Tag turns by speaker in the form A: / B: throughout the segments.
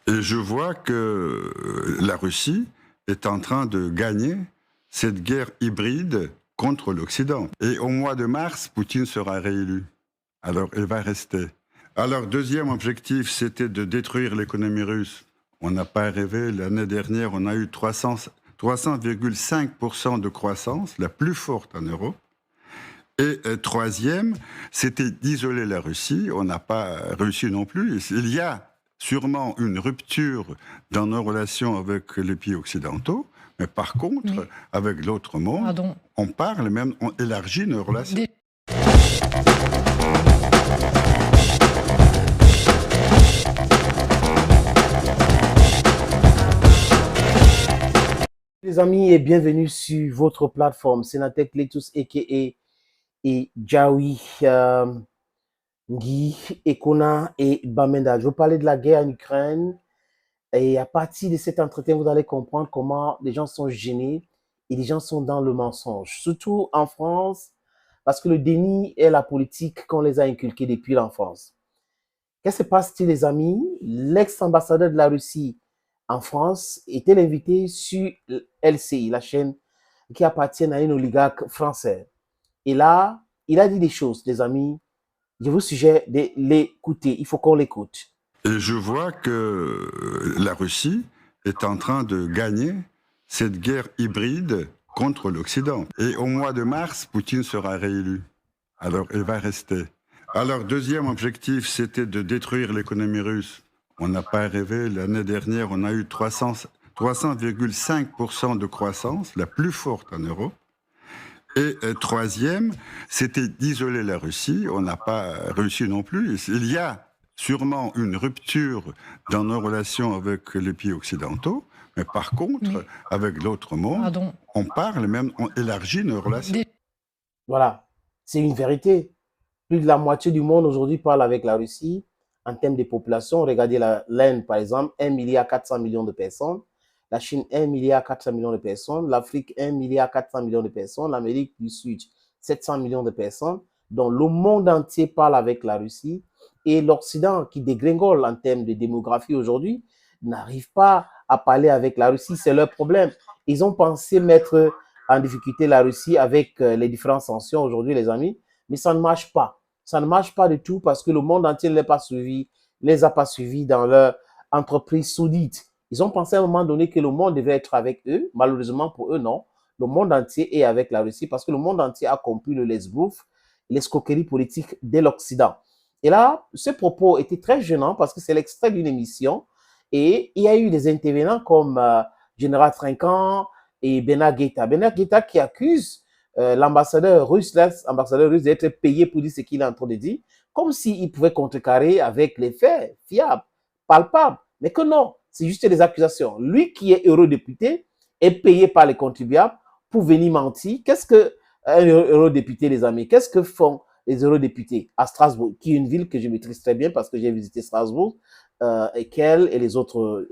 A: Et je vois que la Russie est en train de gagner cette guerre hybride contre l'Occident. Et au mois de mars, Poutine sera réélu. Alors, il va rester. Alors, deuxième objectif, c'était de détruire l'économie russe. On n'a pas rêvé. L'année dernière, on a eu 300,5% de croissance, la plus forte en Europe. Et troisième, c'était d'isoler la Russie. On n'a pas réussi non plus. Il y a sûrement une rupture dans nos relations avec les pays occidentaux, mais par contre, avec l'autre monde, on parle même, on élargit nos relations.
B: Les amis, et bienvenue sur votre plateforme Sénatek Letus a.k.a. et Jawi, Guy, Ekona et Bamenda. Je vais parler de la guerre en Ukraine et à partir de cet entretien, vous allez comprendre comment les gens sont gênés et les gens sont dans le mensonge. Surtout en France, parce que le déni est la politique qu'on les a inculqués depuis l'enfance. Qu'est-ce qui se passe-t-il, les amis? L'ex-ambassadeur de la Russie en France était l'invité sur LCI, la chaîne qui appartient à un oligarque français. Et là, il a dit des choses, les amis. Je vous suggère de l'écouter. Il faut qu'on l'écoute.
A: Et je vois que la Russie est en train de gagner cette guerre hybride contre l'Occident. Et au mois de mars, Poutine sera réélu. Alors, il va rester. Alors, deuxième objectif, c'était de détruire l'économie russe. On n'a pas rêvé. L'année dernière, on a eu 300,5% de croissance, la plus forte en Europe. Et troisième, c'était d'isoler la Russie. On n'a pas réussi non plus. Il y a sûrement une rupture dans nos relations avec les pays occidentaux, mais par contre, avec l'autre monde, on parle même, on élargit nos relations.
B: Voilà, c'est une vérité. Plus de la moitié du monde aujourd'hui parle avec la Russie en termes de population. Regardez l'Inde, par exemple, 1,4 milliard de personnes. La Chine, 1,4 milliard de personnes. L'Afrique, 1,4 milliard de personnes. L'Amérique du Sud, 700 millions de personnes. Donc, le monde entier parle avec la Russie. Et l'Occident, qui dégringole en termes de démographie aujourd'hui, n'arrive pas à parler avec la Russie. C'est leur problème. Ils ont pensé mettre en difficulté la Russie avec les différentes sanctions aujourd'hui, les amis. Mais ça ne marche pas. Ça ne marche pas du tout parce que le monde entier ne les a pas suivis dans leur entreprise saoudite. Ils ont pensé à un moment donné que le monde devait être avec eux. Malheureusement pour eux, non. Le monde entier est avec la Russie parce que le monde entier a compris le lèse-bouffe, l'escroquerie politique de l'Occident. Et là, ce propos était très gênant parce que c'est l'extrait d'une émission et il y a eu des intervenants comme Général Trinquant et Benar Guetta. Benar Guetta qui accuse l'ambassadeur russe d'être payé pour dire ce qu'il est en train de dire, comme s'il pouvait contrecarrer avec les faits fiables, palpables. Mais que non, c'est juste des accusations. Lui qui est eurodéputé est payé par les contribuables pour venir mentir. Qu'est-ce qu'un eurodéputé, les amis? Qu'est-ce que font les eurodéputés à Strasbourg, qui est une ville que je maîtrise très bien parce que j'ai visité Strasbourg, et Kiel et les autres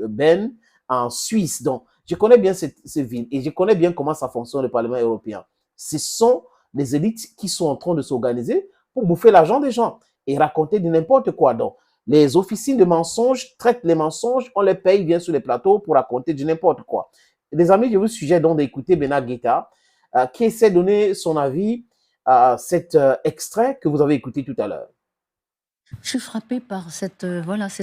B: en Suisse. Donc, je connais bien cette ville et je connais bien comment ça fonctionne le Parlement européen. Ce sont les élites qui sont en train de s'organiser pour bouffer l'argent des gens et raconter du n'importe quoi. Donc, les officines de mensonges traitent les mensonges, on les paye bien sur les plateaux pour raconter du n'importe quoi. Les amis, je vous suggère donc d'écouter Benar Guetta qui essaie de donner son avis à cet extrait que vous avez écouté tout à l'heure.
C: Je suis frappée par cette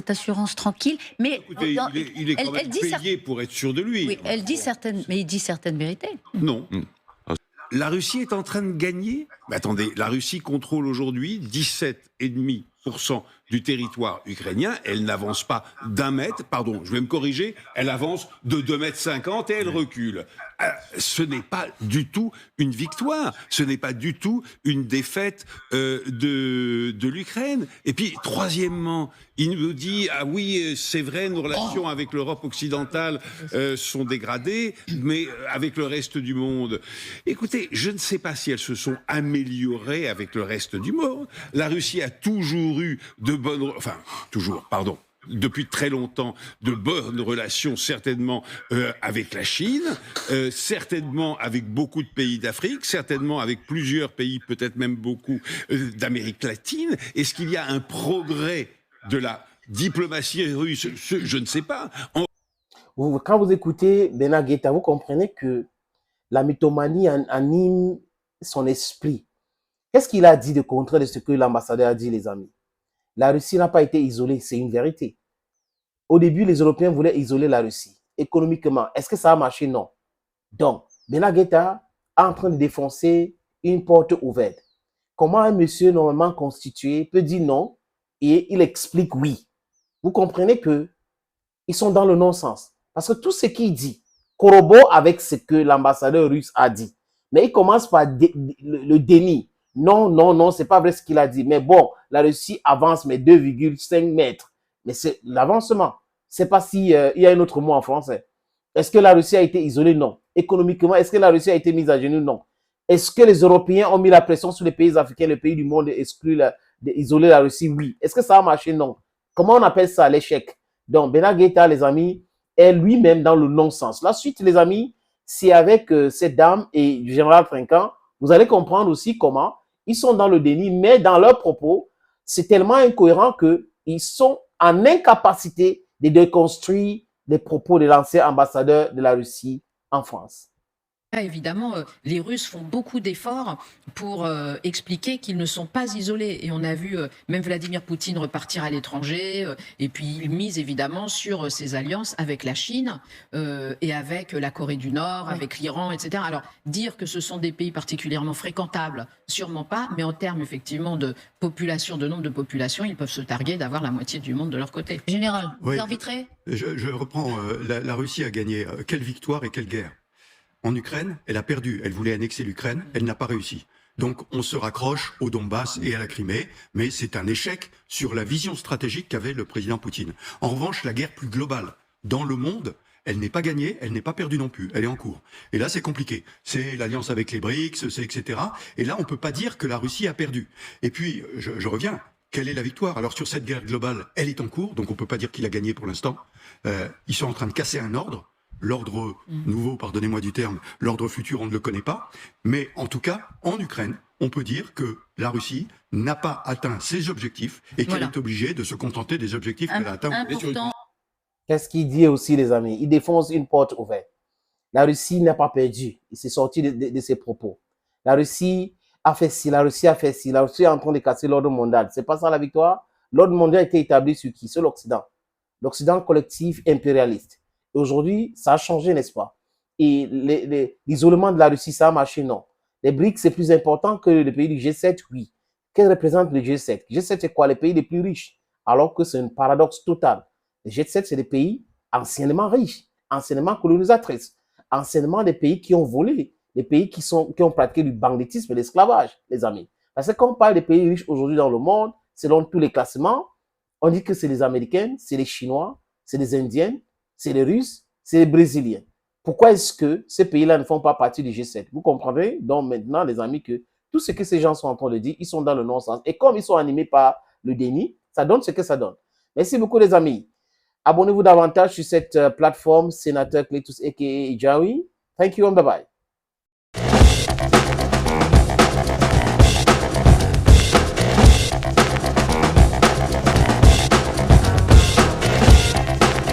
C: assurance tranquille, mais
D: écoutez, il est quand même payé pour être sûr de lui.
C: Oui, elle dit certaines, mais il dit certaines vérités.
D: Non. La Russie est en train de gagner. Mais attendez, la Russie contrôle aujourd'hui 17,5% du territoire ukrainien. Elle n'avance pas d'1 mètre, pardon, je vais me corriger, elle avance de 2,50 m et elle recule. Ce n'est pas du tout une victoire, ce n'est pas du tout une défaite de l'Ukraine. Et puis, troisièmement, il nous dit, ah oui, c'est vrai, nos relations avec l'Europe occidentale sont dégradées, mais avec le reste du monde. Écoutez, je ne sais pas si elles se sont améliorées avec le reste du monde. La Russie a toujours eu depuis très longtemps, de bonnes relations, certainement avec la Chine, certainement avec beaucoup de pays d'Afrique, certainement avec plusieurs pays, peut-être même beaucoup d'Amérique latine. Est-ce qu'il y a un progrès de diplomatie russe, je ne sais pas.
B: Quand vous écoutez Bernard Guetta, vous comprenez que la mythomanie anime son esprit. Qu'est-ce qu'il a dit de contraire de ce que l'ambassadeur a dit, les amis? La Russie n'a pas été isolée, c'est une vérité. Au début, les Européens voulaient isoler la Russie. Économiquement, est-ce que ça a marché? Non. Donc, Bernard Guetta est en train de défoncer une porte ouverte. Comment un monsieur normalement constitué peut dire non et il explique oui? Vous comprenez que ils sont dans le non-sens. Parce que tout ce qu'il dit corrobore avec ce que l'ambassadeur russe a dit. Mais il commence par le déni. Non, non, non, c'est pas vrai ce qu'il a dit. Mais bon, la Russie avance, mais 2,5 mètres. Mais c'est l'avancement. C'est pas si il y a un autre mot en français. Est-ce que la Russie a été isolée? Non. Économiquement, est-ce que la Russie a été mise à genoux? Non. Est-ce que les Européens ont mis la pression sur les pays africains, les pays du monde, d'isoler la Russie? Oui. Est-ce que ça a marché? Non. Comment on appelle ça? L'échec. Donc, Bernard Guetta, les amis, est lui-même dans le non-sens. La suite, les amis, c'est avec cette dame et du général Trinquant. Vous allez comprendre aussi comment ils sont dans le déni, mais dans leurs propos, c'est tellement incohérent qu'ils sont en incapacité de déconstruire les propos de l'ancien ambassadeur de la Russie en France.
E: Évidemment, les Russes font beaucoup d'efforts pour expliquer qu'ils ne sont pas isolés. Et on a vu même Vladimir Poutine repartir à l'étranger. Et puis, il mise évidemment sur ses alliances avec la Chine et avec la Corée du Nord, avec l'Iran, etc. Alors, dire que ce sont des pays particulièrement fréquentables, sûrement pas. Mais en termes, effectivement, de population, de nombre de populations, ils peuvent se targuer d'avoir la moitié du monde de leur côté.
C: Général,
F: Oui.
C: vous arbitrez?
F: Je reprends. La Russie a gagné. Quelle victoire et quelle guerre? En Ukraine, elle a perdu. Elle voulait annexer l'Ukraine, elle n'a pas réussi. Donc on se raccroche au Donbass et à la Crimée, mais c'est un échec sur la vision stratégique qu'avait le président Poutine. En revanche, la guerre plus globale dans le monde, elle n'est pas gagnée, elle n'est pas perdue non plus, elle est en cours. Et là, c'est compliqué. C'est l'alliance avec les BRICS, c'est etc. Et là, on peut pas dire que la Russie a perdu. Et puis, je reviens. Quelle est la victoire? Alors sur cette guerre globale, elle est en cours, donc on peut pas dire qu'il a gagné pour l'instant. Ils sont en train de casser un ordre. L'ordre nouveau, pardonnez-moi du terme, l'ordre futur, on ne le connaît pas. Mais en tout cas, en Ukraine, on peut dire que la Russie n'a pas atteint ses objectifs et qu'elle est obligée de se contenter des objectifs qu'elle a atteints.
B: Qu'est-ce qu'il dit aussi, les amis? Il défonce une porte ouverte. La Russie n'a pas perdu. Il s'est sorti de ses propos. La Russie a fait ci, la Russie a fait ci, la Russie est en train de casser l'ordre mondial. C'est pas ça la victoire? L'ordre mondial a été établi sur qui? Sur l'Occident. L'Occident collectif impérialiste. Aujourd'hui, ça a changé, n'est-ce pas? Et l'isolement de la Russie, ça a marché, non. Les BRICS, c'est plus important que les pays du G7, oui. Qu'est-ce que représente le G7? Le G7, c'est quoi? Les pays les plus riches. Alors que c'est un paradoxe total. Le G7, c'est des pays anciennement riches, anciennement colonisatrices, anciennement des pays qui ont volé, des pays qui ont pratiqué du banditisme et de l'esclavage, les amis. Parce que quand on parle des pays riches aujourd'hui dans le monde, selon tous les classements, on dit que c'est les Américains, c'est les Chinois, c'est les Indiens, c'est les Russes, c'est les Brésiliens. Pourquoi est-ce que ces pays-là ne font pas partie du G7? Vous comprenez donc maintenant, les amis, que tout ce que ces gens sont en train de dire, ils sont dans le non-sens. Et comme ils sont animés par le déni, ça donne ce que ça donne. Merci beaucoup, les amis. Abonnez-vous davantage sur cette plateforme, Sénateur Cletus, a.k.a. Jawi. Thank you and bye-bye.